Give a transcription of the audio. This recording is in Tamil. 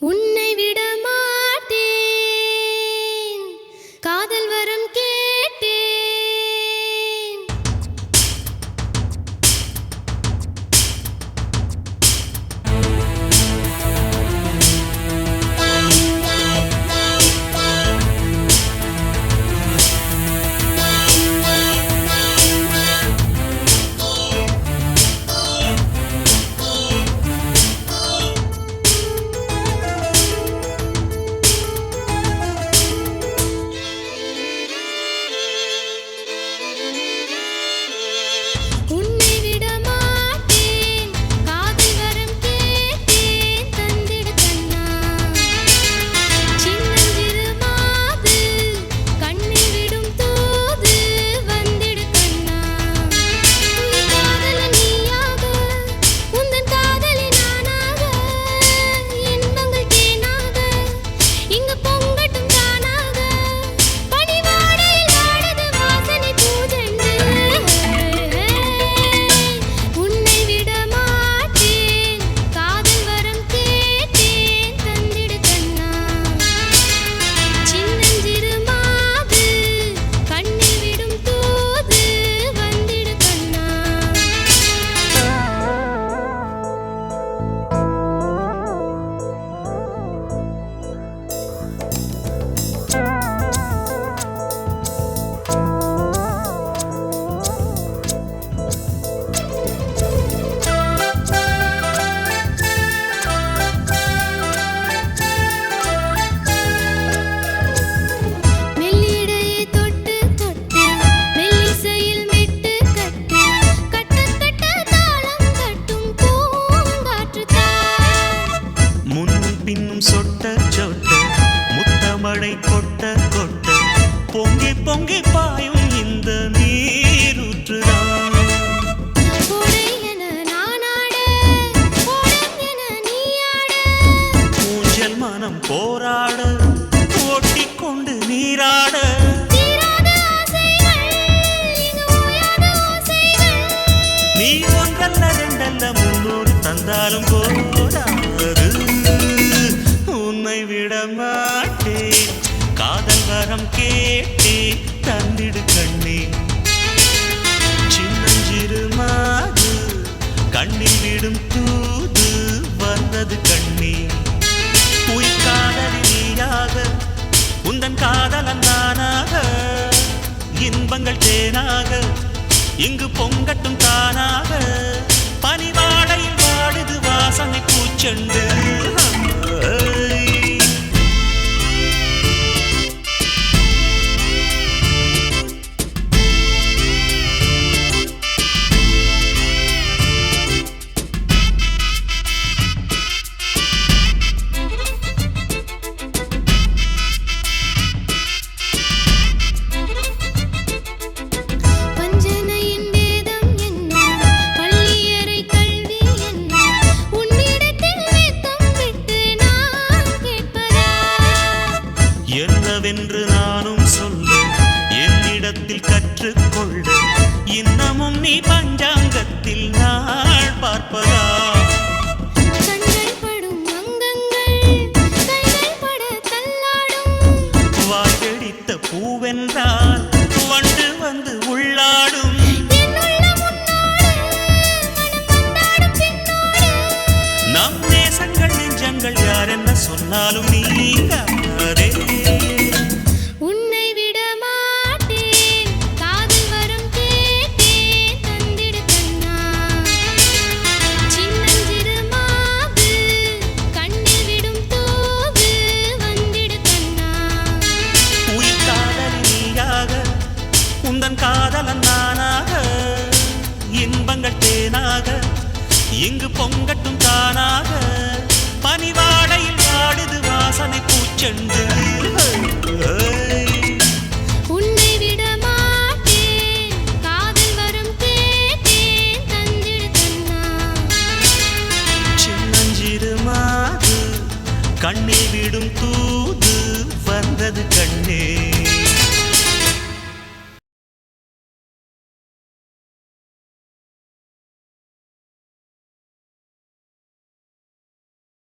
உன்னை விட மாட்டேன் காதல் வரம் கேட்டேன். கொட்ட கொட்ட பொங்கி பொங்கி பாயும் இந்த நீரூற்றுதான். ஊஞ்சல் மனம் போராட ஓட்டிக்கொண்டு நீராட நீ ஒன்றல்ல ரெண்டல்ல 300 தந்தாலும் போராது. உன்னை விட மாட்டேன் காதல் வரம் கேட்டே தந்திடு கண்ணே. சின்னஞ்சிறு மாது கண்ணில் விடும் தூது வந்தது கண்ணே. உயிர்காதலி நீயாக உந்தன் காதலன் நானாக இன்பங்கள் தேனாக இங்கு பொங்கட்டும் தானாக. பனிவாடையில் வாடுது வாசனை பூச்செண்டு. என்னவென்று நானும் சொல்ல என்னிடத்தில் கற்றுக்கொள்ள இன்னமும் நீ பஞ்சாங்கத்தில் நாள் பார்ப்பதா? வாய்கடித்த பூவென்றால் வண்டு வந்து உள்ளாடும். நம் நேசங்கள் நெஞ்சங்கள் யார் என்ன சொன்னாலும் நீங்காதே. உன்னை விட மாட்டேன் காதல் வரம் கேட்டேன் தந்திடு கண்ணா. சின்னஞ்சிறு மாது கண்ணில் விடும் தூது வந்திடு கண்ணா. உயிர் காதலி நீயாக உந்தன் காதலன் நானாக இன்பங்கள் தேனாக இங்கு பொங்கட்டும் தானாக. பனிவாடையில் வாடுது வாசனை பூச்செண்டு. உன்னை விட மாட்டேன் காதல் வரம் கேட்டேன் தந்திடு கண்ணா. சின்னஞ்சிறு மாது கண்ணில் விடும்